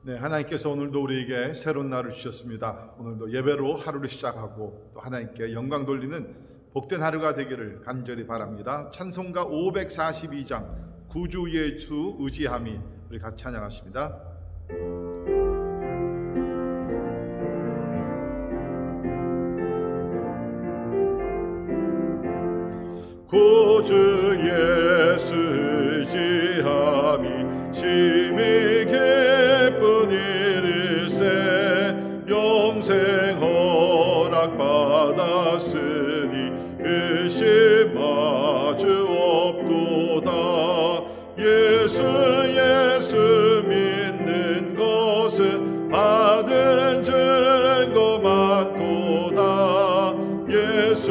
네, 하나님께서 오늘도 우리에게 새로운 날을 주셨습니다. 오늘도 예배로 하루를 시작하고 또 하나님께 영광 돌리는 복된 하루가 되기를 간절히 바랍니다. 찬송가 542장 구주 예수 의지함이 우리 같이 찬양하십니다. 구주 예수 의지함이 심히 기쁜 일일세 영생 허락받았으니 의심하주 없도다. 예수 믿는 것은 받은 증거 많도다. 예수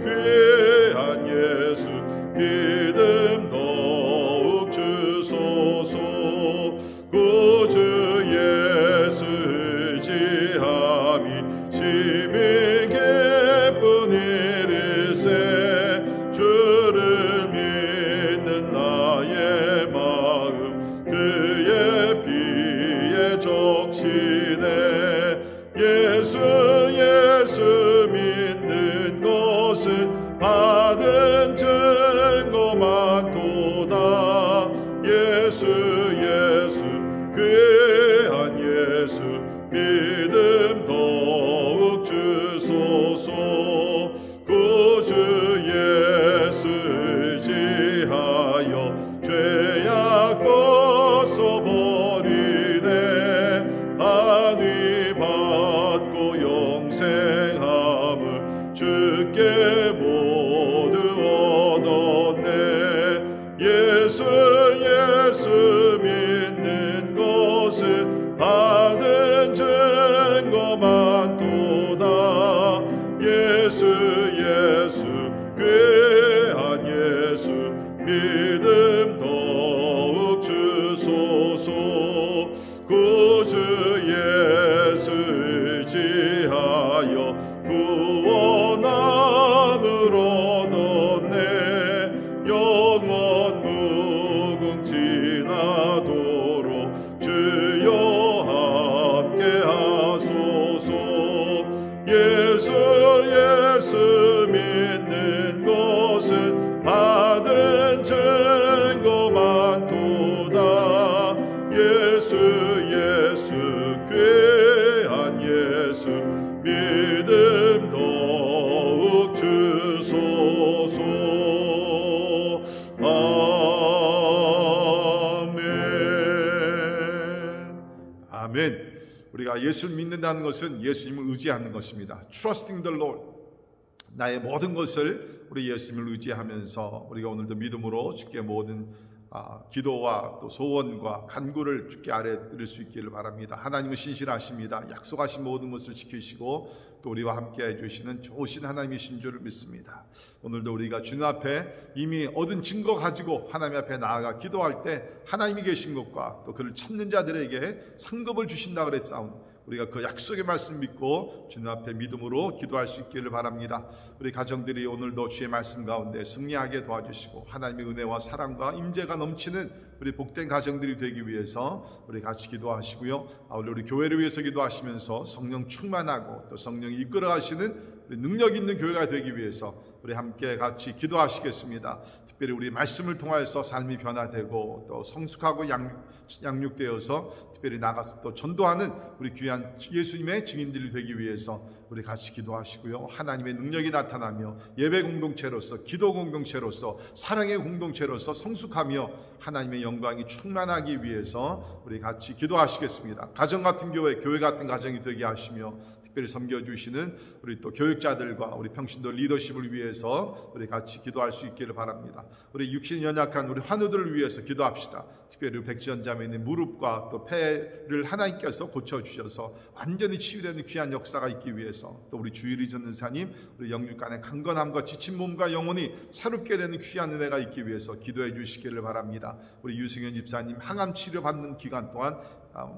귀한 예수 믿음 더욱 주소서. 구주 예수 의지함이 심히 기쁜 일일세 주를 믿는 나의 마음 그의 피에 적시네. 예수 믿는 것은 받은 증거 많도다. 예수 귀한 예수 믿음 더욱 주소서. 구주 예수 의지하여 죄악 벗어버리네. 안위 받고 영생함을 주께 모두 얻었네. 예수 믿는 것은 받은 증거 많도다. 예수 귀한 예수 믿음 더욱 주소서. 구주 예수 의지하여 구원함을 얻었네. 영원 무궁지나도록 주여 함께 하소서. 예수 믿는 것은 받은 증거 많도다. 예수 귀한 예수 믿음 더욱 주소서. 아멘. 우리가 예수를 믿는다는 것은 예수님을 의지하는 것입니다. Trusting the Lord. 나의 모든 것을 우리 예수님을 의지하면서 우리가 오늘도 믿음으로 주께 모든 기도와 또 소원과 간구를 주께 아뢰 드릴 수 있기를 바랍니다. 하나님은 신실하십니다. 약속하신 모든 것을 지키시고 또 우리와 함께 해주시는 좋으신 하나님이신 줄을 믿습니다. 오늘도 우리가 주님 앞에 이미 얻은 증거 가지고 하나님 앞에 나아가 기도할 때 하나님이 계신 것과 또 그를 찾는 자들에게 상급을 주신다 그랬사오니 우리가 그 약속의 말씀 믿고 주님 앞에 믿음으로 기도할 수 있기를 바랍니다. 우리 가정들이 오늘도 주의 말씀 가운데 승리하게 도와주시고 하나님의 은혜와 사랑과 임재가 넘치는 우리 복된 가정들이 되기 위해서 우리 같이 기도하시고요. 우리 교회를 위해서 기도하시면서 성령 충만하고 또 성령이 이끌어가시는 능력 있는 교회가 되기 위해서 우리 함께 같이 기도하시겠습니다. 특별히 우리 말씀을 통하여서 삶이 변화되고 또 성숙하고 양육되어서 특별히 나가서 또 전도하는 우리 귀한 예수님의 증인들이 되기 위해서 우리 같이 기도하시고요. 하나님의 능력이 나타나며 예배 공동체로서 기도 공동체로서 사랑의 공동체로서 성숙하며 하나님의 영광이 충만하기 위해서 우리 같이 기도하시겠습니다. 가정 같은 교회 같은 가정이 되게 하시며 특별히 섬겨주시는 우리 또 교육자들과 우리 평신도 리더십을 위해서 우리 같이 기도할 수 있기를 바랍니다. 우리 육신이 연약한 우리 환우들을 위해서 기도합시다. 특별히 백지연자매의 무릎과 또 폐를 하나님께서 고쳐주셔서 완전히 치유되는 귀한 역사가 있기 위해서 또 우리 주일이 전도사님 우리 영육간의 강건함과 지친 몸과 영혼이 새롭게 되는 귀한 은혜가 있기 위해서 기도해 주시기를 바랍니다. 우리 유승현 집사님 항암 치료 받는 기간 동안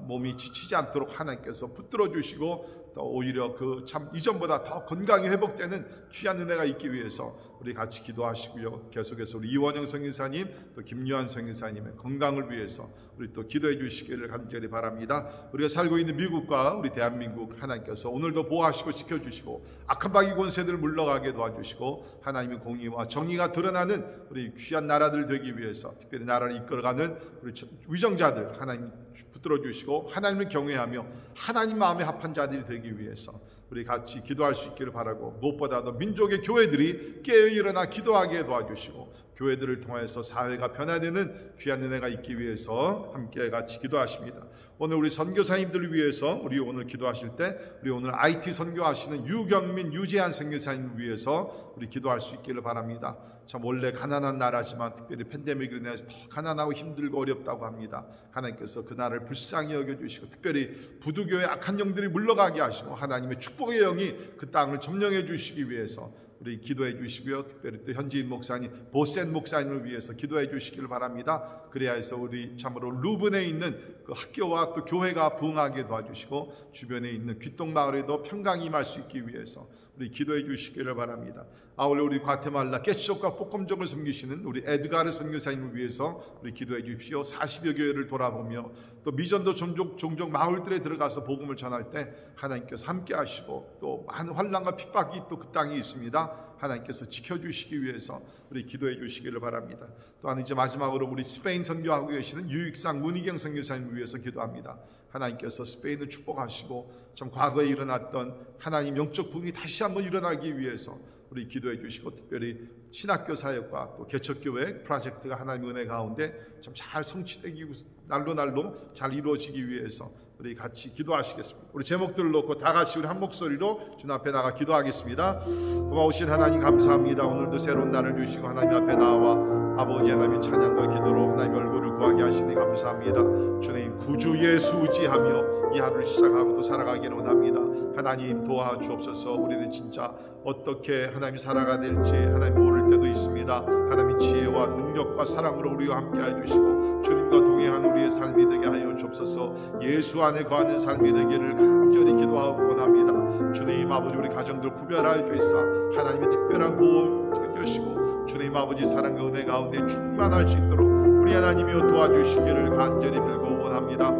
몸이 지치지 않도록 하나님께서 붙들어 주시고 또 오히려 그 참 이전보다 더 건강이 회복되는 귀한 은혜가 있기 위해서 우리 같이 기도하시고요. 계속해서 우리 이원영 선교사님 또 김요한 선교사님의 건강을 위해서 우리 또 기도해 주시기를 간절히 바랍니다. 우리가 살고 있는 미국과 우리 대한민국 하나님께서 오늘도 보호하시고 지켜주시고 악한 마귀 권세들을 물러가게 도와주시고 하나님의 공의와 정의가 드러나는 우리 귀한 나라들 되기 위해서 특별히 나라를 이끌어가는 우리 위정자들 하나님 붙들어 주시고 하나님을 경외하며 하나님 마음에 합한 자들이 되기 위해서 우리 같이 기도할 수 있기를 바라고, 무엇보다도 민족의 교회들이 깨어 일어나 기도하게 도와주시고 교회들을 통해서 사회가 변화되는 귀한 은혜가 있기 위해서 함께 같이 기도하십니다. 오늘 우리 선교사님들을 위해서 우리 오늘 기도하실 때 우리 오늘 IT 선교하시는 유경민, 유재한 선교사님을 위해서 우리 기도할 수 있기를 바랍니다. 참 원래 가난한 나라지만 특별히 팬데믹으로 인해서 더 가난하고 힘들고 어렵다고 합니다. 하나님께서 그 나라를 불쌍히 여겨주시고 특별히 부두교의 악한 영들이 물러가게 하시고 하나님의 축복의 영이 그 땅을 점령해 주시기 위해서 우리 기도해 주시고요. 특별히 또 현지인 목사님 보센 목사님을 위해서 기도해 주시기를 바랍니다. 그래야 해서 우리 참으로 루븐에 있는 그 학교와 또 교회가 부흥하게 도와주시고 주변에 있는 귀동마을에도 평강이 임할 수 있기 위해서 우리 기도해 주시기를 바랍니다. 아울러 우리 과테말라 깨치족과 복검족을 섬기시는 우리 에드가르 선교사님을 위해서 우리 기도해 주십시오. 40여 교회를 돌아보며 또 미전도 종종 마을들에 들어가서 복음을 전할 때 하나님께서 함께 하시고 또 많은 환난과 핍박이 또 그 땅에 있습니다. 하나님께서 지켜주시기 위해서 우리 기도해 주시기를 바랍니다. 또한 이제 마지막으로 우리 스페인 선교하고 계시는 유익상 문희경 선교사님을 위해서 기도합니다. 하나님께서 스페인을 축복하시고 참 과거에 일어났던 하나님 영적 부흥이 다시 한번 일어나기 위해서 우리 기도해 주시고 특별히 신학교 사역과 또 개척교회 프로젝트가 하나님의 은혜 가운데 참 잘 성취되기 날로 잘 이루어지기 위해서 우리 같이 기도하시겠습니다. 우리 제목들을 놓고 다 같이 우리 한 목소리로 주님 앞에 나가 기도하겠습니다. 고마우신 하나님 감사합니다. 오늘도 새로운 날을 주시고 하나님 앞에 나와 아버지 하나님의 찬양과 기도로 하나님 얼굴을 구하게 하시니 감사합니다. 주님 구주 예수 의지하며 이 하루를 시작하고 또 살아가기를 원합니다. 하나님 도와주옵소서. 우리는 진짜 어떻게 하나님 살아가야 될지 하나님 모를 때도 있습니다. 하나님의 지혜와 능력과 사랑으로 우리와 함께 해주시고 주님과 동행하는 우리의 삶이 되게 하여 주옵소서. 예수 안에 거하는 삶이 되기를 간절히 기도하고 원합니다. 주님 아버지 우리 가정들 구별하여 주시사 하나님의 특별한 보호 주시고 주님 아버지 사랑과 은혜 가운데 충만할 수 있도록 우리 하나님이여 도와주시기를 간절히 빌고 원합니다.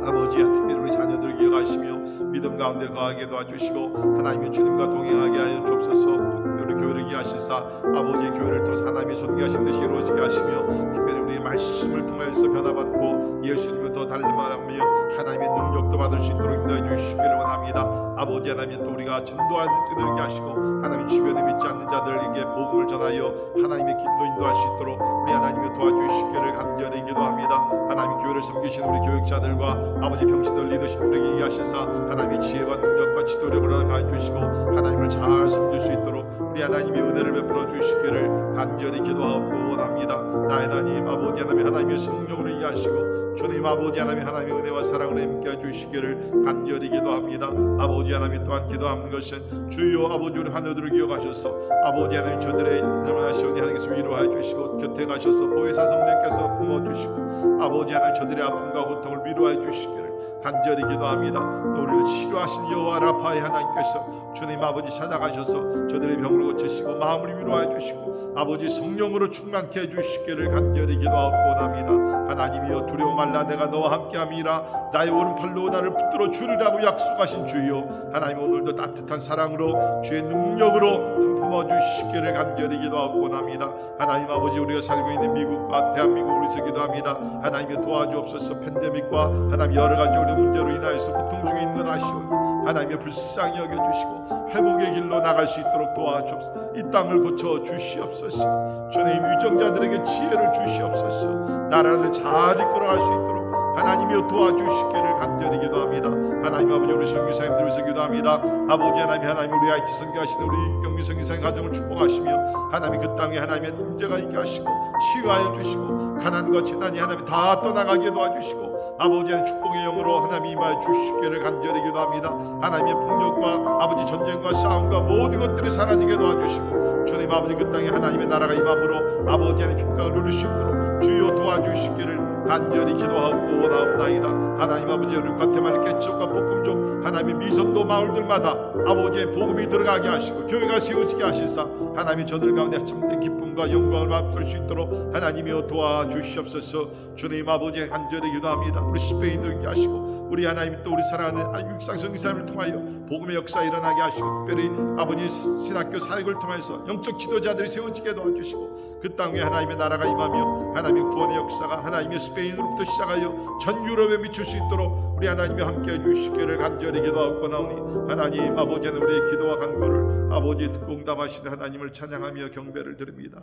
아버지야 특별히 우리 자녀들을 이어가시며 믿음 가운데 거하게 도와주시고 하나님의 주님과 동행하게 하여 주옵소서. 우리 교회를 이해하시사 아버지의 교회를 통해서 하나님의 손기하신 듯이 이루어지게 하시며 특별히 우리의 말씀을 통해서 변화받고 예수님을 더 닮아가며 하나님의 능력도 받을 수 있도록 인도해 주시기를 원합니다. 아버지 하나님 또 우리가 전도하는 자들에게 하시고 하나님 주변에 믿지 않는 자들에게 복음을 전하여 하나님의 길로 인도할 수 있도록 우리 하나님이 도와주시기를 간절히 기도합니다. 하나님 교회를 섬기시는 우리 교육자들과 아버지 병신들 리더십들에게 이해하시사 하나님의 지혜와 능력과 지도력을 허락하여 주시고 하나님을 잘 섬길 수 있도록 우리 하나님의 은혜를 베풀어 주시기를 간절히 기도하고 원합니다. 나의 하나님 아버지 하나님 하나님의 성령으로 이해하시고 주님 아버지 하나님 하나님의 은혜와 사랑을 함께 주시기를 간절히 기도합니다. 아버지 하나님 또한 기도하는 것은 주여 아버지 우리 하늘들을 기억하셔서 아버지 하나님 저들의 하나님하시오니 하나님께서 위로하여 주시고 곁에 가셔서 보혜사 성령께서 품어주시고 아버지 하나님 저들의 아픔과 고통을 위로하여 주시기를 간절히 기도합니다. 또 우리를 치료하신 여호와 라파의 하나님께서 주님 아버지 찾아가셔서 저들의 병을 고치시고 마음을 위로하여 주시고 아버지 성령으로 충만케 해주시기를 간절히 기도하고 원합니다. 하나님이여 두려워 말라 내가 너와 함께함이라 나의 오른팔로 나를 붙들어 주리라고 약속하신 주여 하나님 오늘도 따뜻한 사랑으로 주의 능력으로 품어주시기를 간절히 기도하고 원합니다. 하나님 아버지 우리가 살고 있는 미국과 대한민국을 위해서 기도합니다. 하나님이 도와주옵소서. 팬데믹과 하나님 여러가지 우리 문제로 인하여서 고통 중에 있는 것 아시오니 하나님의 불쌍히 여겨주시고 회복의 길로 나갈 수 있도록 도와주옵소서. 이 땅을 고쳐 주시옵소서. 주님 위정자들에게 지혜를 주시옵소서. 나라를 잘 이끌어갈 수 있도록 하나님이여 도와주시기를 간절히 기도합니다. 하나님 아버지 우리 선교사님들 위해서 기도합니다. 아버지 하나님 우리 IT 선교하시는 우리 경기 선교사님 가정을 축복하시며 하나님 그 땅에 하나님의 임재가 있게 하시고 치유하여 주시고 가난과 재난이 하나님 다 떠나가게 도와주시고 아버지 하나님 축복의 영으로 하나님 임하여 주시기를 간절히 기도합니다. 하나님의 폭력과 아버지 전쟁과 싸움과 모든 것들이 사라지게 도와주시고 주님 아버지 그 땅에 하나님의 나라가 임함으로 아버지 하나님 평강을 누릴 수 있도록 주여 도와주시기를 간절히 기도하고 원하옵나이다. 하나님 아버지, 우리 과테말라 개척과 복음종 하나님의 미전도 마을들마다 아버지의 복음이 들어가게 하시고 교회가 세워지게 하시사 하나님이 저들 가운데 참된 기쁨과 영광을 맛볼 수 있도록 하나님이여 도와주시옵소서. 주님 아버지, 간절히 기도합니다. 우리 스페인도 있게 하시고 우리 하나님 또 우리 사랑하는 육상성 이사람을 통하여 복음의 역사 일어나게 하시고 특별히 아버지 신학교 사역을 통해서 영적 지도자들이 세워지게 도와주시고 그 땅에 하나님의 나라가 임하며 하나님의 구원의 역사가 하나님의 스페인으로부터 시작하여 전 유럽에 미칠 수 있도록 우리 하나님이 함께해 주시기를 간절히 기도하고 나오니 하나님 아버지는 우리의 기도와 간구를 아버지 듣고 응답하시는 하나님을 찬양하며 경배를 드립니다.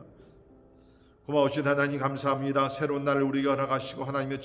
고마우신 하나님 감사합니다. 새로운 날을 우리가 허락하시고 하나님의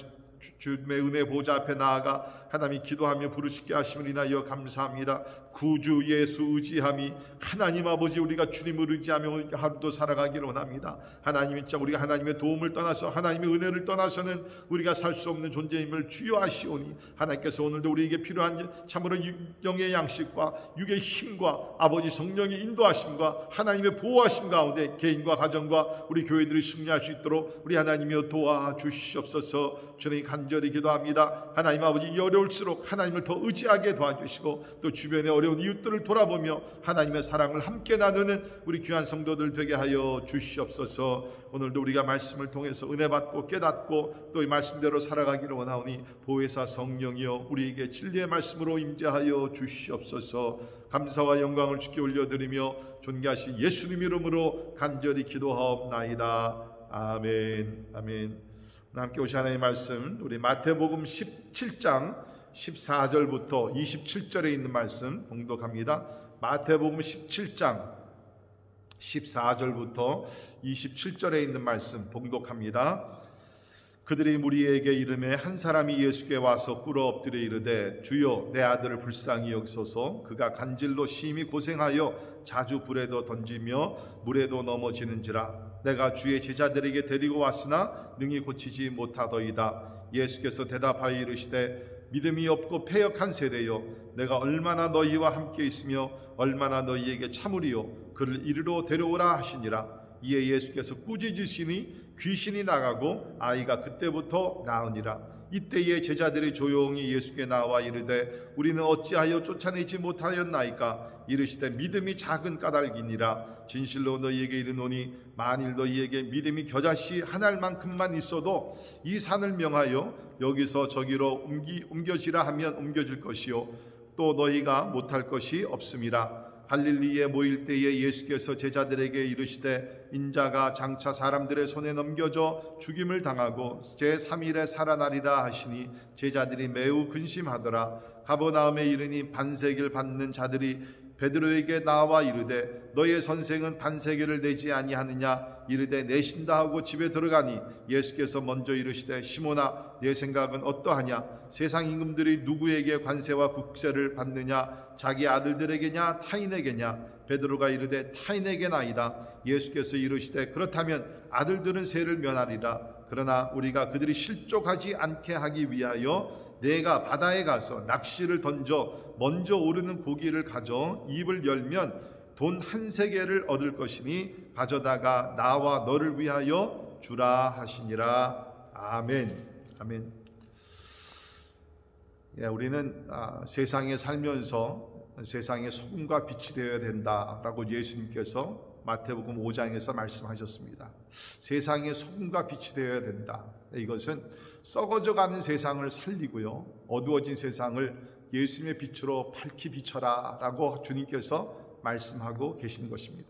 주님의 은혜 보좌 앞에 나아가 하나님이 기도하며 부르시게 하심을 인하여 감사합니다. 구주 예수 의지함이 하나님 아버지, 우리가 주님을 의지하며 하루도 살아가기를 원합니다. 하나님 진짜 우리가 하나님의 도움을 떠나서 하나님의 은혜를 떠나서는 우리가 살 수 없는 존재임을 주여 아시오니 하나님께서 오늘도 우리에게 필요한 참으로 영의 양식과 육의 힘과 아버지 성령의 인도하심과 하나님의 보호하심 가운데 개인과 가정과 우리 교회들이 승리할 수 있도록 우리 하나님이여 도와주시옵소서. 주님 간절히 기도합니다. 하나님 아버지, 이 어려울수록 하나님을 더 의지하게 도와주시고 또 주변의 어려운 이웃들을 돌아보며 하나님의 사랑을 함께 나누는 우리 귀한 성도들 되게 하여 주시옵소서. 오늘도 우리가 말씀을 통해서 은혜 받고 깨닫고 또 이 말씀대로 살아가기를 원하오니 보혜사 성령이여 우리에게 진리의 말씀으로 임재하여 주시옵소서. 감사와 영광을 주께 올려드리며 존귀하신 예수님 이름으로 간절히 기도하옵나이다. 아멘. 아멘. 함께 오신 하나님의 말씀, 우리 마태복음 17장 14절부터 27절에 있는 말씀 봉독합니다. 마태복음 17장 14절부터 27절에 있는 말씀 봉독합니다. 그들이 무리에게 이르매 한 사람이 예수께 와서 꿇어 엎드려 이르되 주여 내 아들을 불쌍히 여기소서. 그가 간질로 심히 고생하여 자주 불에도 던지며 물에도 넘어지는지라. 내가 주의 제자들에게 데리고 왔으나 능히 고치지 못하더이다. 예수께서 대답하여 이르시되 믿음이 없고 패역한 세대여, 내가 얼마나 너희와 함께 있으며 얼마나 너희에게 참으리요. 그를 이리로 데려오라 하시니라. 이에 예수께서 꾸짖으시니 귀신이 나가고 아이가 그때부터 나으니라. 이때에 제자들이 조용히 예수께 나와 이르되 우리는 어찌하여 쫓아내지 못하였나이까. 이르시되 믿음이 작은 까닭이니라. 진실로 너희에게 이르노니 만일 너희에게 믿음이 겨자씨 한 알만큼만 있어도 이 산을 명하여 여기서 저기로 옮겨지라 하면 옮겨질 것이요 또 너희가 못할 것이 없음이라. 갈릴리에 모일 때에 예수께서 제자들에게 이르시되 인자가 장차 사람들의 손에 넘겨져 죽임을 당하고 제3일에 살아나리라 하시니 제자들이 매우 근심하더라. 가버나움에 이르니 반세기를 받는 자들이 베드로에게 나와 이르되 너의 선생은 반세기를 내지 아니하느냐. 이르되 내신다 하고 집에 들어가니 예수께서 먼저 이르시되 시몬아 내 생각은 어떠하냐. 세상 임금들이 누구에게 관세와 국세를 받느냐. 자기 아들들에게냐 타인에게냐. 베드로가 이르되 타인에게나이다. 예수께서 이르시되 그렇다면 아들들은 세를 면하리라. 그러나 우리가 그들이 실족하지 않게 하기 위하여 내가 바다에 가서 낚시를 던져 먼저 오르는 고기를 가져 입을 열면 돈 1세겔을 얻을 것이니 가져다가 나와 너를 위하여 주라 하시니라. 아멘. 아멘. 우리는 세상에 살면서 세상의 소금과 빛이 되어야 된다라고 예수님께서 마태복음 5장에서 말씀하셨습니다. 세상의 소금과 빛이 되어야 된다. 이것은 썩어져가는 세상을 살리고요, 어두워진 세상을 예수님의 빛으로 밝히 비춰라 라고 주님께서 말씀하고 계신 것입니다.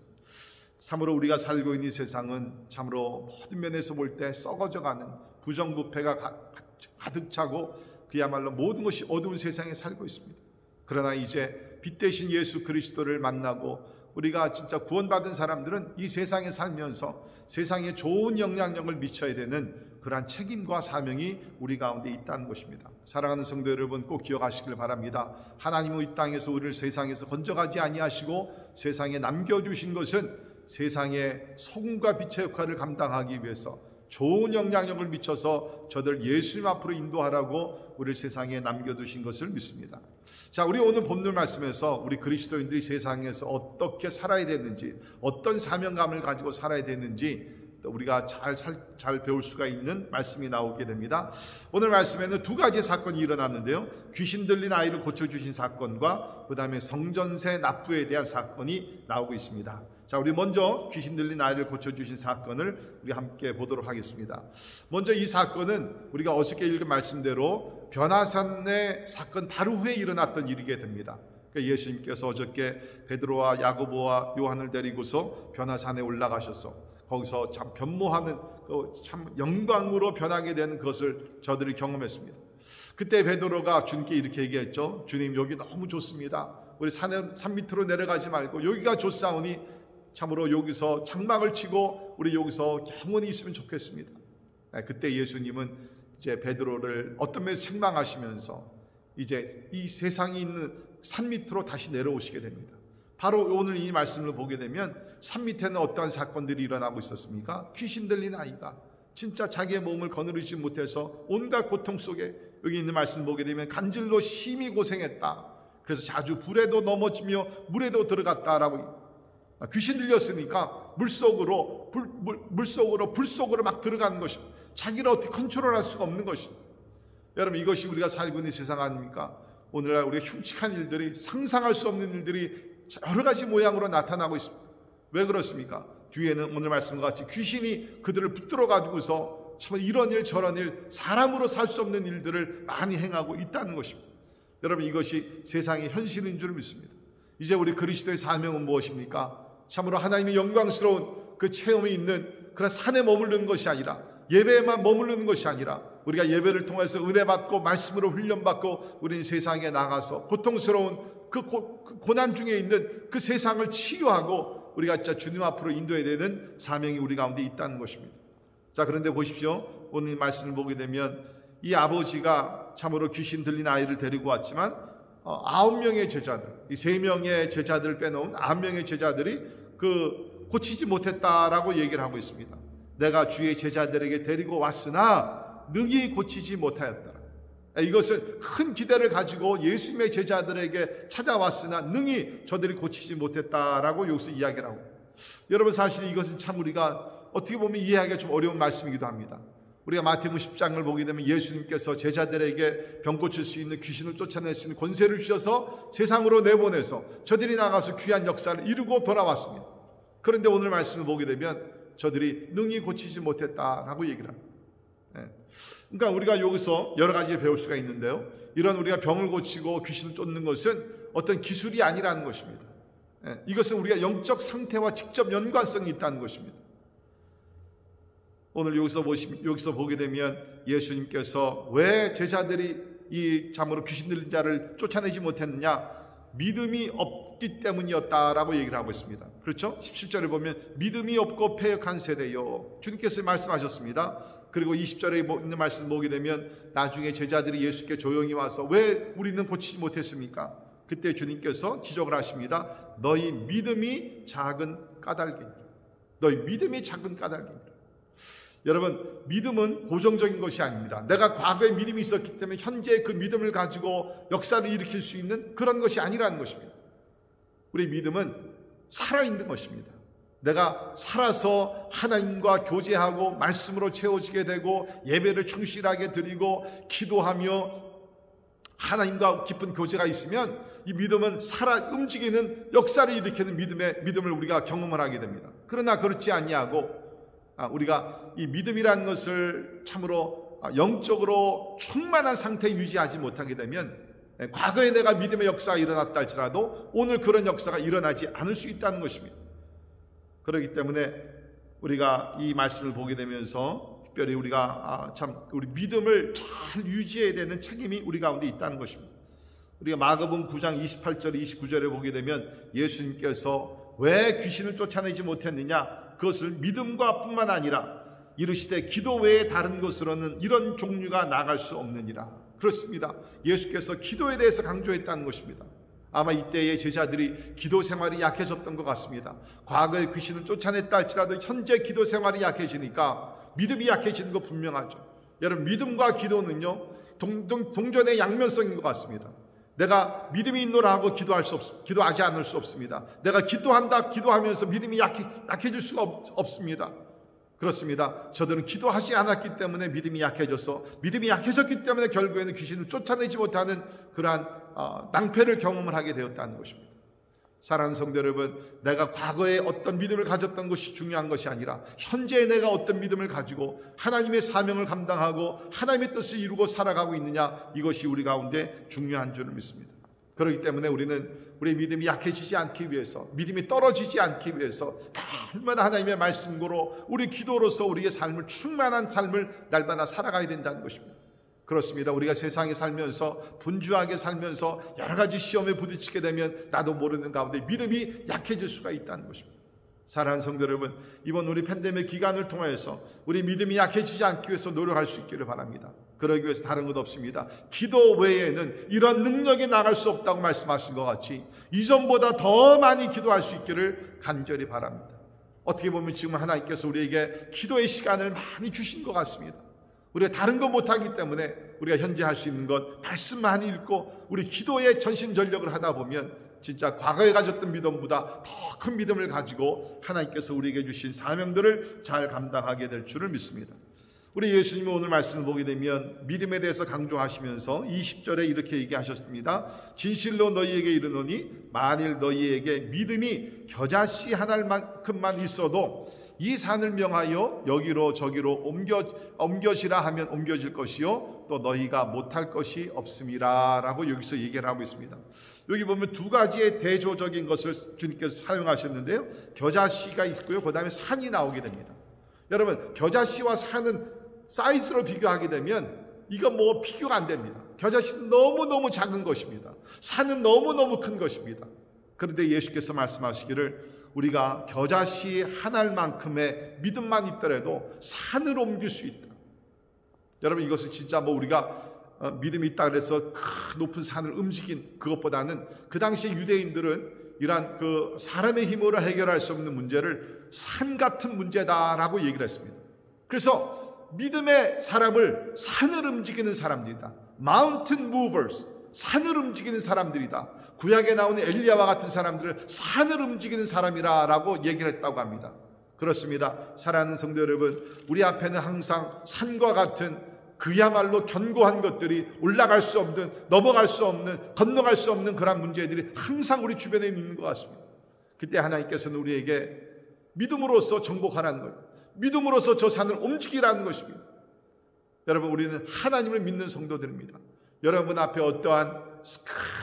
참으로 우리가 살고 있는 세상은 참으로 모든 면에서 볼 때 썩어져가는 부정부패가 가득 차고 그야말로 모든 것이 어두운 세상에 살고 있습니다. 그러나 이제 빛 대신 예수 그리스도를 만나고 우리가 진짜 구원받은 사람들은 이 세상에 살면서 세상에 좋은 영향력을 미쳐야 되는 그러한 책임과 사명이 우리 가운데 있다는 것입니다. 사랑하는 성도 여러분, 꼭 기억하시길 바랍니다. 하나님은 이 땅에서 우리를 세상에서 건져가지 아니하시고 세상에 남겨주신 것은 세상의 소금과 빛의 역할을 감당하기 위해서 좋은 영향력을 미쳐서 저들 예수님 앞으로 인도하라고 우리를 세상에 남겨두신 것을 믿습니다. 자, 우리 오늘 본문 말씀에서 우리 그리스도인들이 세상에서 어떻게 살아야 되는지, 어떤 사명감을 가지고 살아야 되는지 우리가 잘 배울 수가 있는 말씀이 나오게 됩니다. 오늘 말씀에는 두 가지 사건이 일어났는데요. 귀신 들린 아이를 고쳐주신 사건과 그 다음에 성전세 납부에 대한 사건이 나오고 있습니다. 자, 우리 먼저 귀신 들린 아이를 고쳐주신 사건을 우리 함께 보도록 하겠습니다. 먼저 이 사건은 우리가 어저께 읽은 말씀대로 변화산의 사건 바로 후에 일어났던 일이게 됩니다. 예수님께서 어저께 베드로와 야고보와 요한을 데리고서 변화산에 올라가셔서 거기서 참 변모하는 참 영광으로 변하게 되는 것을 저들이 경험했습니다. 그때 베드로가 주님께 이렇게 얘기했죠. 주님, 여기 너무 좋습니다. 우리 산 밑으로 내려가지 말고 여기가 좋사오니 참으로 여기서 장막을 치고 우리 여기서 영원히 있으면 좋겠습니다. 그때 예수님은 이제 베드로를 어떤 면에서 책망하시면서 이제 이 세상이 있는 산 밑으로 다시 내려오시게 됩니다. 바로 오늘 이 말씀을 보게 되면 산 밑에는 어떠한 사건들이 일어나고 있었습니까? 귀신 들린 아이가 진짜 자기의 몸을 거느리지 못해서 온갖 고통 속에, 여기 있는 말씀을 보게 되면 간질로 심히 고생했다. 그래서 자주 불에도 넘어지며 물에도 들어갔다라고. 귀신 들렸으니까 물속으로 막 들어가는 것입니다. 자기를 어떻게 컨트롤할 수가 없는 것입니다. 여러분, 이것이 우리가 살고 있는 세상 아닙니까? 오늘날 우리가 흉측한 일들이, 상상할 수 없는 일들이 여러 가지 모양으로 나타나고 있습니다. 왜 그렇습니까? 뒤에는 오늘 말씀과 같이 귀신이 그들을 붙들어 가지고서 참 이런 일 저런 일, 사람으로 살 수 없는 일들을 많이 행하고 있다는 것입니다. 여러분, 이것이 세상의 현실인 줄 믿습니다. 이제 우리 그리스도의 사명은 무엇입니까? 참으로 하나님의 영광스러운 그 체험이 있는 그런 산에 머무르는 것이 아니라, 예배에만 머무르는 것이 아니라, 우리가 예배를 통해서 은혜 받고 말씀으로 훈련받고 우리는 세상에 나가서 고통스러운 그 고난 중에 있는 그 세상을 치유하고 우리가 진짜 주님 앞으로 인도해야 되는 사명이 우리 가운데 있다는 것입니다. 자, 그런데 보십시오. 오늘 말씀을 보게 되면 이 아버지가 참으로 귀신 들린 아이를 데리고 왔지만 9명의 제자들, 이 3명의 제자들을 빼놓은 9명의 제자들이 고치지 못했다라고 얘기를 하고 있습니다. 내가 주의 제자들에게 데리고 왔으나 능히 고치지 못하였더라. 이것은 큰 기대를 가지고 예수님의 제자들에게 찾아왔으나 능히 저들이 고치지 못했다라고 여기서 이야기를 하고, 여러분, 사실 이것은 참 우리가 어떻게 보면 이해하기가 좀 어려운 말씀이기도 합니다. 우리가 마태복음 10장을 보게 되면 예수님께서 제자들에게 병 고칠 수 있는, 귀신을 쫓아낼 수 있는 권세를 주셔서 세상으로 내보내서 저들이 나가서 귀한 역사를 이루고 돌아왔습니다. 그런데 오늘 말씀을 보게 되면 저들이 능히 고치지 못했다라고 얘기를 합니다. 그러니까 우리가 여기서 여러 가지 배울 수가 있는데요. 이런 우리가 병을 고치고 귀신을 쫓는 것은 어떤 기술이 아니라는 것입니다. 이것은 우리가 영적 상태와 직접 연관성이 있다는 것입니다. 오늘 여기서 보게 되면 예수님께서 왜 제자들이 이 참으로 귀신 들린 자를 쫓아내지 못했느냐? 믿음이 없기 때문이었다라고 얘기를 하고 있습니다. 그렇죠? 17절에 보면 믿음이 없고 패역한 세대요. 주님께서 말씀하셨습니다. 그리고 20절에 있는 말씀을 보게 되면 나중에 제자들이 예수께 조용히 와서 왜 우리는 고치지 못했습니까? 그때 주님께서 지적을 하십니다. 너희 믿음이 작은 까닭이니라. 너희 믿음이 작은 까닭이니라. 여러분, 믿음은 고정적인 것이 아닙니다. 내가 과거에 믿음이 있었기 때문에 현재 그 믿음을 가지고 역사를 일으킬 수 있는 그런 것이 아니라는 것입니다. 우리 믿음은 살아있는 것입니다. 내가 살아서 하나님과 교제하고 말씀으로 채워지게 되고 예배를 충실하게 드리고 기도하며 하나님과 깊은 교제가 있으면 이 믿음은 살아 움직이는 역사를 일으키는 믿음을 우리가 경험을 하게 됩니다. 그러나 그렇지 아니하고 우리가 이 믿음이라는 것을 참으로 영적으로 충만한 상태에 유지하지 못하게 되면 과거에 내가 믿음의 역사가 일어났다 할지라도 오늘 그런 역사가 일어나지 않을 수 있다는 것입니다. 그렇기 때문에 우리가 이 말씀을 보게 되면서 특별히 우리가 우리 믿음을 잘 유지해야 되는 책임이 우리 가운데 있다는 것입니다. 우리가 마가복음 9장 28절 29절에 보게 되면 예수님께서 왜 귀신을 쫓아내지 못했느냐? 그것을 믿음과 뿐만 아니라 이르시되 기도 외에 다른 것으로는 이런 종류가 나갈 수 없느니라. 그렇습니다. 예수께서 기도에 대해서 강조했다는 것입니다. 아마 이때의 제자들이 기도 생활이 약해졌던 것 같습니다. 과거에 귀신을 쫓아냈다 할지라도 현재 기도 생활이 약해지니까 믿음이 약해지는 거 분명하죠. 여러분, 믿음과 기도는요 동전의 양면성인 것 같습니다. 내가 믿음이 있노라 하고 기도하지 않을 수 없습니다. 내가 기도하면서 믿음이 약해질 수가 없습니다. 그렇습니다. 저들은 기도하지 않았기 때문에 믿음이 약해졌어. 믿음이 약해졌기 때문에 결국에는 귀신을 쫓아내지 못하는 그러한 낭패를 경험을 하게 되었다는 것입니다. 사랑하는 성도 여러분, 내가 과거에 어떤 믿음을 가졌던 것이 중요한 것이 아니라 현재의 내가 어떤 믿음을 가지고 하나님의 사명을 감당하고 하나님의 뜻을 이루고 살아가고 있느냐, 이것이 우리 가운데 중요한 줄을 믿습니다. 그렇기 때문에 우리는 우리의 믿음이 약해지지 않기 위해서, 믿음이 떨어지지 않기 위해서 날마다 하나님의 말씀으로 우리 기도로서 우리의 삶을, 충만한 삶을 날마다 살아가야 된다는 것입니다. 그렇습니다. 우리가 세상에 살면서, 분주하게 살면서 여러 가지 시험에 부딪히게 되면 나도 모르는 가운데 믿음이 약해질 수가 있다는 것입니다. 사랑하는 성도 여러분, 이번 우리 팬데믹 기간을 통해서 우리 믿음이 약해지지 않기 위해서 노력할 수 있기를 바랍니다. 그러기 위해서 다른 것 없습니다. 기도 외에는 이런 능력이 나갈 수 없다고 말씀하신 것 같이 이전보다 더 많이 기도할 수 있기를 간절히 바랍니다. 어떻게 보면 지금 하나님께서 우리에게 기도의 시간을 많이 주신 것 같습니다. 우리가 다른 거 못하기 때문에 우리가 현재 할 수 있는 것, 말씀 많이 읽고 우리 기도에 전신전력을 하다 보면 진짜 과거에 가졌던 믿음보다 더 큰 믿음을 가지고 하나님께서 우리에게 주신 사명들을 잘 감당하게 될 줄을 믿습니다. 우리 예수님이 오늘 말씀을 보게 되면 믿음에 대해서 강조하시면서 20절에 이렇게 얘기하셨습니다. 진실로 너희에게 이르노니 만일 너희에게 믿음이 겨자씨 하나만큼만 있어도 이 산을 명하여 여기로 저기로 옮겨지라 하면 옮겨질 것이요 또 너희가 못할 것이 없음이라 라고 여기서 얘기를 하고 있습니다. 여기 보면 두 가지의 대조적인 것을 주님께서 사용하셨는데요, 겨자씨가 있고요, 그 다음에 산이 나오게 됩니다. 여러분, 겨자씨와 산은 사이즈로 비교하게 되면 이거 뭐 비교가 안 됩니다. 겨자씨는 너무너무 작은 것입니다. 산은 너무너무 큰 것입니다. 그런데 예수께서 말씀하시기를 우리가 겨자씨 한 알만큼의 믿음만 있더라도 산을 옮길 수 있다. 여러분, 이것은 진짜 뭐 우리가 믿음이 있다 그래서 높은 산을 움직인 그것보다는 그 당시 유대인들은 이러한 그 사람의 힘으로 해결할 수 없는 문제를 산 같은 문제다라고 얘기를 했습니다. 그래서 믿음의 사람을 산을 움직이는 사람들이다. Mountain movers, 산을 움직이는 사람들이다. 구약에 나오는 엘리야와 같은 사람들을 산을 움직이는 사람이라고 얘기를 했다고 합니다. 그렇습니다. 사랑하는 성도 여러분, 우리 앞에는 항상 산과 같은 그야말로 견고한 것들이 올라갈 수 없는, 넘어갈 수 없는, 건너갈 수 없는 그런 문제들이 항상 우리 주변에 있는 것 같습니다. 그때 하나님께서는 우리에게 믿음으로써 정복하라는 거예요. 믿음으로써 저 산을 움직이라는 것입니다. 여러분, 우리는 하나님을 믿는 성도들입니다. 여러분 앞에 어떠한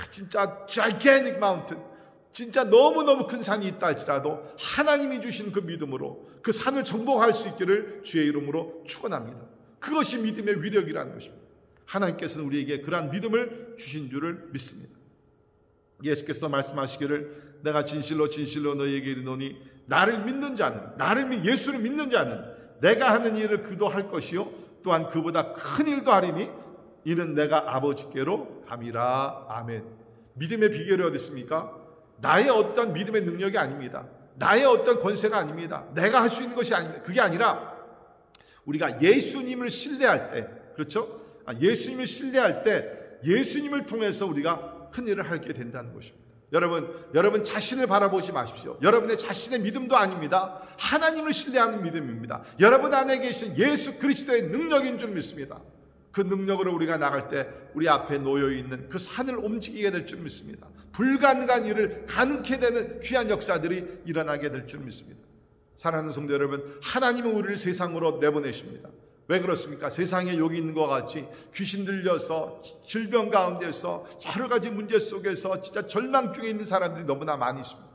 진짜 gigantic mountain, 진짜 너무너무 큰 산이 있다 할지라도 하나님이 주신 그 믿음으로 그 산을 정복할 수 있기를 주의 이름으로 축원합니다. 그것이 믿음의 위력이라는 것입니다. 하나님께서는 우리에게 그러한 믿음을 주신 줄을 믿습니다. 예수께서도 말씀하시기를 내가 진실로 진실로 너희에게 이르노니 나를 믿는 자는, 예수를 믿는 자는 내가 하는 일을 그도 할 것이요 또한 그보다 큰 일도 하리니 이는 내가 아버지께로 감이라. 아멘. 믿음의 비결이 어디 있습니까? 나의 어떤 믿음의 능력이 아닙니다. 나의 어떤 권세가 아닙니다. 내가 할 수 있는 것이 아닙니다. 그게 아니라 우리가 예수님을 신뢰할 때, 그렇죠? 예수님을 신뢰할 때 예수님을 통해서 우리가 큰 일을 하게 된다는 것입니다. 여러분 자신을 바라보지 마십시오. 여러분의 자신의 믿음도 아닙니다. 하나님을 신뢰하는 믿음입니다. 여러분 안에 계신 예수 그리스도의 능력인 줄 믿습니다. 그 능력으로 우리가 나갈 때 우리 앞에 놓여있는 그 산을 움직이게 될 줄 믿습니다. 불가능한 일을 가능케 되는 귀한 역사들이 일어나게 될 줄 믿습니다. 사랑하는 성도 여러분, 하나님은 우리를 세상으로 내보내십니다. 왜 그렇습니까? 세상에 여기 있는 것 같이 귀신 들려서 질병 가운데서 여러 가지 문제 속에서 진짜 절망 중에 있는 사람들이 너무나 많이 있습니다.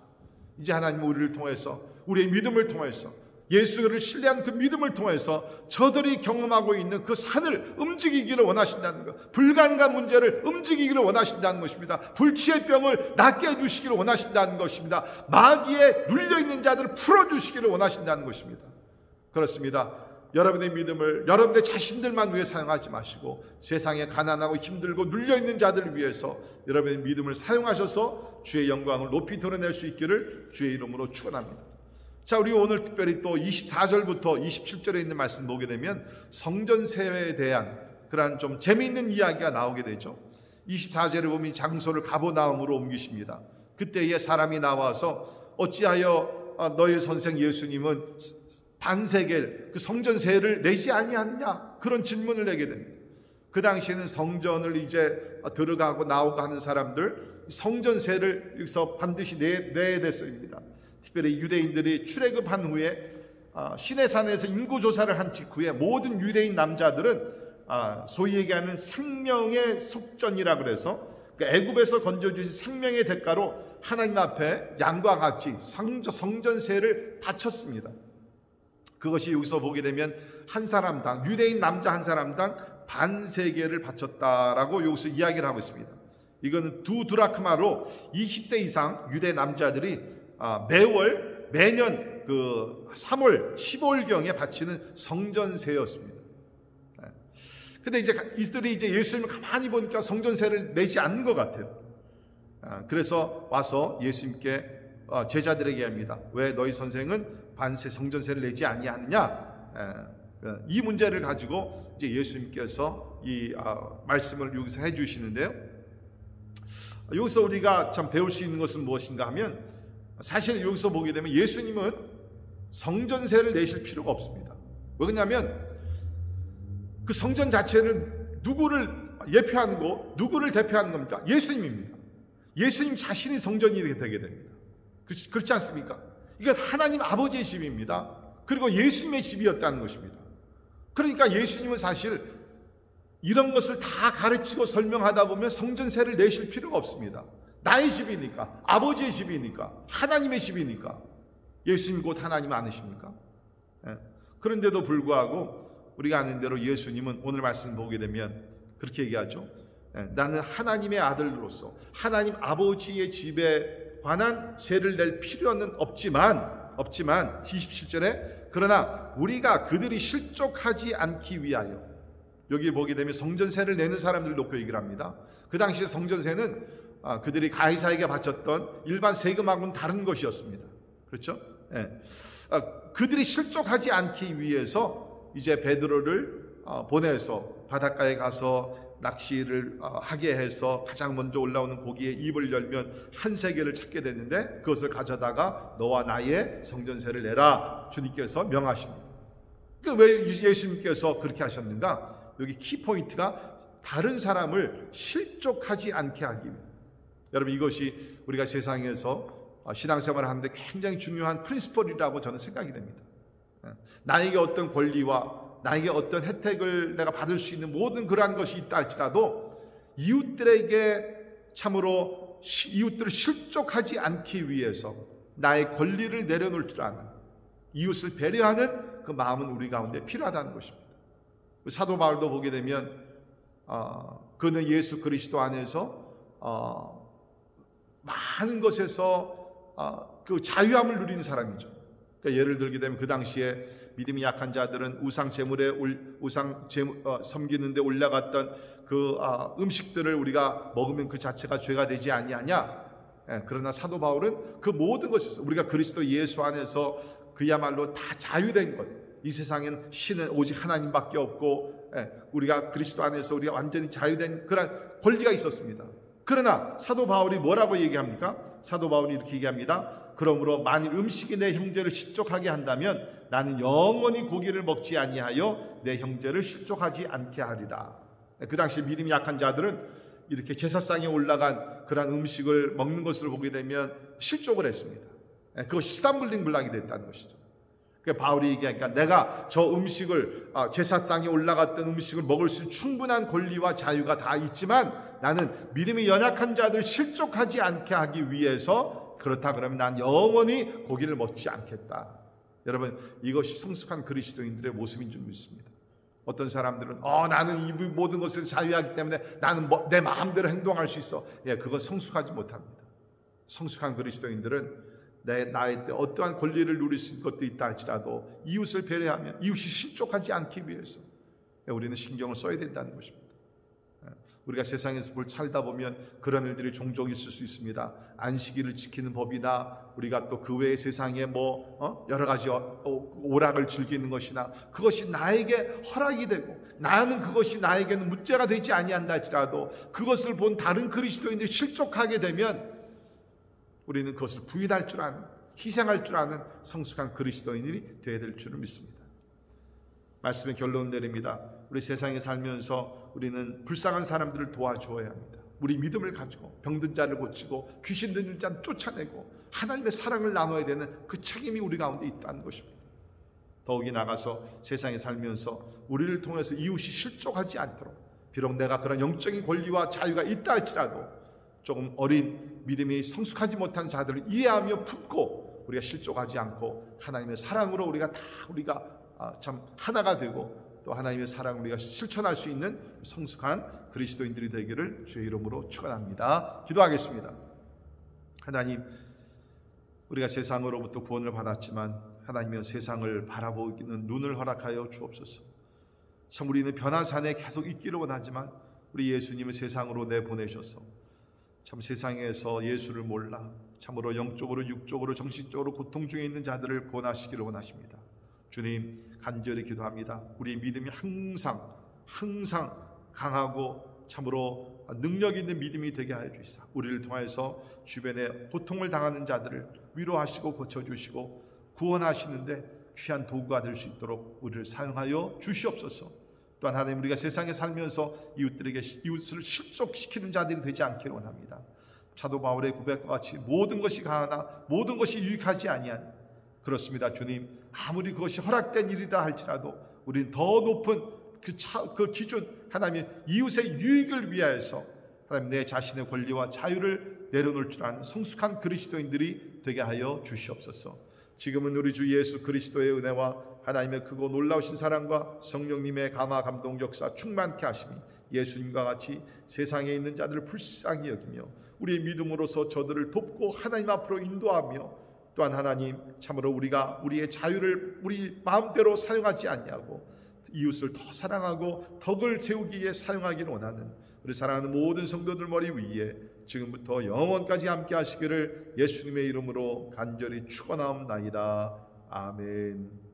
이제 하나님은 우리를 통해서, 우리의 믿음을 통해서, 예수를 신뢰하는 그 믿음을 통해서 저들이 경험하고 있는 그 산을 움직이기를 원하신다는 것, 불가능한 문제를 움직이기를 원하신다는 것입니다. 불치의 병을 낫게 해주시기를 원하신다는 것입니다. 마귀에 눌려있는 자들을 풀어주시기를 원하신다는 것입니다. 그렇습니다. 여러분의 믿음을 여러분의 자신들만 위해 사용하지 마시고 세상에 가난하고 힘들고 눌려있는 자들을 위해서 여러분의 믿음을 사용하셔서 주의 영광을 높이 드러낼 수 있기를 주의 이름으로 축원합니다. 자, 우리 오늘 특별히 또 24절부터 27절에 있는 말씀 보게 되면 성전세에 대한 그러한 좀 재미있는 이야기가 나오게 되죠. 24절에 보면 장소를 가버나움으로 옮기십니다. 그때에 사람이 나와서 어찌하여 너희 선생 예수님은 반세겔 그 성전세를 내지 아니하느냐, 그런 질문을 내게 됩니다. 그 당시에는 성전을 이제 들어가고 나오고 하는 사람들 성전세를 여기서 반드시 내야 됐습니다. 특별히 유대인들이 출애굽한 후에 시내산에서 인구조사를 한 직후에 모든 유대인 남자들은 소위 얘기하는 생명의 속전이라 그래서 애굽에서 건져주신 생명의 대가로 하나님 앞에 양과 같이 성전세를 바쳤습니다. 그것이 여기서 보게 되면 한 사람당, 유대인 남자 한 사람당 반세겔을 바쳤다라고 여기서 이야기를 하고 있습니다. 이거는 2드라크마로 20세 이상 유대 남자들이 매년 그 3월 15일경에 바치는 성전세였습니다. 근데 이들이 이제 예수님을 가만히 보니까 성전세를 내지 않는 것 같아요. 그래서 와서 예수님께 제자들에게 합니다. 왜 너희 선생은 성전세를 내지 아니하느냐? 이 문제를 가지고 이제 예수님께서 이 말씀을 여기서 해주시는데요. 여기서 우리가 참 배울 수 있는 것은 무엇인가 하면, 사실 여기서 보게 되면 예수님은 성전세를 내실 필요가 없습니다. 왜 그러냐면 그 성전 자체는 누구를 예표하는 거, 누구를 대표하는 겁니까? 예수님입니다. 예수님 자신이 성전이 되게 됩니다. 그렇지 않습니까? 이건 하나님 아버지의 집입니다. 그리고 예수님의 집이었다는 것입니다. 그러니까 예수님은 사실 이런 것을 다 가르치고 설명하다 보면 성전세를 내실 필요가 없습니다. 나의 집이니까, 아버지의 집이니까, 하나님의 집이니까. 예수님 곧 하나님 아니십니까? 그런데도 불구하고 우리가 아는 대로 예수님은 오늘 말씀 보게 되면 그렇게 얘기하죠. 나는 하나님의 아들로서 하나님 아버지의 집에 관한 세를 낼 필요는 없지만 27절에 그러나 우리가 그들이 실족하지 않기 위하여, 여기 보게 되면 성전세를 내는 사람들을 놓고 얘기를 합니다. 그 당시 성전세는 그들이 가이사에게 바쳤던 일반 세금하고는 다른 것이었습니다. 그렇죠? 그들이 실족하지 않기 위해서 이제 베드로를 보내서 바닷가에 가서 낚시를 하게 해서 가장 먼저 올라오는 고기에 입을 열면 한 세겔을 찾게 되는데 그것을 가져다가 너와 나의 성전세를 내라 주님께서 명하십니다. 왜 예수님께서 그렇게 하셨는가? 여기 키포인트가 다른 사람을 실족하지 않게 하기 위해. 여러분, 이것이 우리가 세상에서 신앙생활을 하는데 굉장히 중요한 프린시플이라고 저는 생각이 됩니다. 나에게 어떤 권리와 나에게 어떤 혜택을 내가 받을 수 있는 모든 그러한 것이 있다 할지라도 이웃들에게 참으로 이웃들을 실족하지 않기 위해서 나의 권리를 내려놓을 줄 아는, 이웃을 배려하는 그 마음은 우리 가운데 필요하다는 것입니다. 사도 바울도 보게 되면 그는 예수 그리스도 안에서 많은 것에서 그 자유함을 누리는 사람이죠. 그러니까 예를 들게 되면 그 당시에 믿음이 약한 자들은 우상 섬기는데 올라갔던 그 음식들을 우리가 먹으면 그 자체가 죄가 되지 아니하냐? 그러나 사도 바울은 그 모든 것에서 우리가 그리스도 예수 안에서 그야말로 다 자유된 것, 이 세상에는 신은 오직 하나님밖에 없고 우리가 그리스도 안에서 우리가 완전히 자유된 그런 권리가 있었습니다. 그러나 사도 바울이 뭐라고 얘기합니까? 사도 바울이 이렇게 얘기합니다. 그러므로 만일 음식이 내 형제를 실족하게 한다면 나는 영원히 고기를 먹지 아니하여 내 형제를 실족하지 않게 하리라. 그 당시 믿음이 약한 자들은 이렇게 제사상에 올라간 그런 음식을 먹는 것을 보게 되면 실족을 했습니다. 그것이 스탬블링 블락이 됐다는 것이죠. 바울이 얘기하니까 내가 저 음식을 제사상에 올라갔던 음식을 먹을 수 있는 충분한 권리와 자유가 다 있지만 나는 믿음이 연약한 자들을 실족하지 않게 하기 위해서 그렇다 그러면 난 영원히 고기를 먹지 않겠다. 여러분, 이것이 성숙한 그리스도인들의 모습인 줄 믿습니다. 어떤 사람들은 나는 이 모든 것에서 자유하기 때문에 나는 내 마음대로 행동할 수 있어. 그건 성숙하지 못합니다. 성숙한 그리스도인들은 나의 때 어떠한 권리를 누릴 수 있는 것도 있다 할지라도 이웃을 배려하며 이웃이 실족하지 않기 위해서 우리는 신경을 써야 된다는 것입니다. 우리가 세상에서 살다 보면 그런 일들이 종종 있을 수 있습니다. 안식일을 지키는 법이나 우리가 또 그 외의 세상에 여러 가지 오락을 즐기는 것이나 그것이 나에게 허락이 되고 나는 그것이 나에게는 문제가 되지 아니한다 할지라도 그것을 본 다른 그리스도인들이 실족하게 되면 우리는 그것을 부인할 줄 아는, 희생할 줄 아는 성숙한 그리스도인이 되어야 될 줄을 믿습니다. 말씀의 결론 내립니다. 우리 세상에 살면서 우리는 불쌍한 사람들을 도와주어야 합니다. 우리 믿음을 가지고 병든 자를 고치고 귀신 들린 자를 쫓아내고 하나님의 사랑을 나눠야 되는 그 책임이 우리 가운데 있다는 것입니다. 더욱이 나가서 세상에 살면서 우리를 통해서 이웃이 실족하지 않도록, 비록 내가 그런 영적인 권리와 자유가 있다 할지라도 조금 어린 믿음이 성숙하지 못한 자들을 이해하며 품고 우리가 실족하지 않고 하나님의 사랑으로 우리가 참 하나가 되고 또 하나님의 사랑을 우리가 실천할 수 있는 성숙한 그리스도인들이 되기를 주의 이름으로 축원합니다. 기도하겠습니다. 하나님, 우리가 세상으로부터 구원을 받았지만 하나님의 세상을 바라보는 눈을 허락하여 주옵소서. 참 우리는 변화산에 계속 있기를 원하지만 우리 예수님을 세상으로 내보내셔서 참 세상에서 예수를 몰라 참으로 영적으로 육적으로 정신적으로 고통 중에 있는 자들을 구원하시기를 원하십니다. 주님, 간절히 기도합니다. 우리의 믿음이 항상 강하고 참으로 능력 있는 믿음이 되게 하여 주시사 우리를 통해서 주변에 고통을 당하는 자들을 위로하시고 고쳐주시고 구원하시는데 귀한 도구가 될 수 있도록 우리를 사용하여 주시옵소서. 또한 하나님, 우리가 세상에 살면서 이웃을 실족시키는 자들이 되지 않기를 원합니다. 사도 바울의 고백과 같이 모든 것이 강하나 모든 것이 유익하지 아니하니, 그렇습니다. 주님, 아무리 그것이 허락된 일이다 할지라도 우리는 더 높은 그 기준, 하나님의 이웃의 유익을 위하여서 하나님 내 자신의 권리와 자유를 내려놓을 줄 아는 성숙한 그리스도인들이 되게 하여 주시옵소서. 지금은 우리 주 예수 그리스도의 은혜와 하나님의 크고 놀라우신 사랑과 성령님의 감화 감동 역사 충만케 하심이 예수님과 같이 세상에 있는 자들을 불쌍히 여기며 우리의 믿음으로서 저들을 돕고 하나님 앞으로 인도하며, 또한 하나님, 참으로 우리가 우리의 자유를 우리 마음대로 사용하지 않냐고 이웃을 더 사랑하고 덕을 세우기 위해 사용하기를 원하는 우리 사랑하는 모든 성도들 머리 위에 지금부터 영원까지 함께 하시기를 예수님의 이름으로 간절히 축원하옵나이다. 아멘.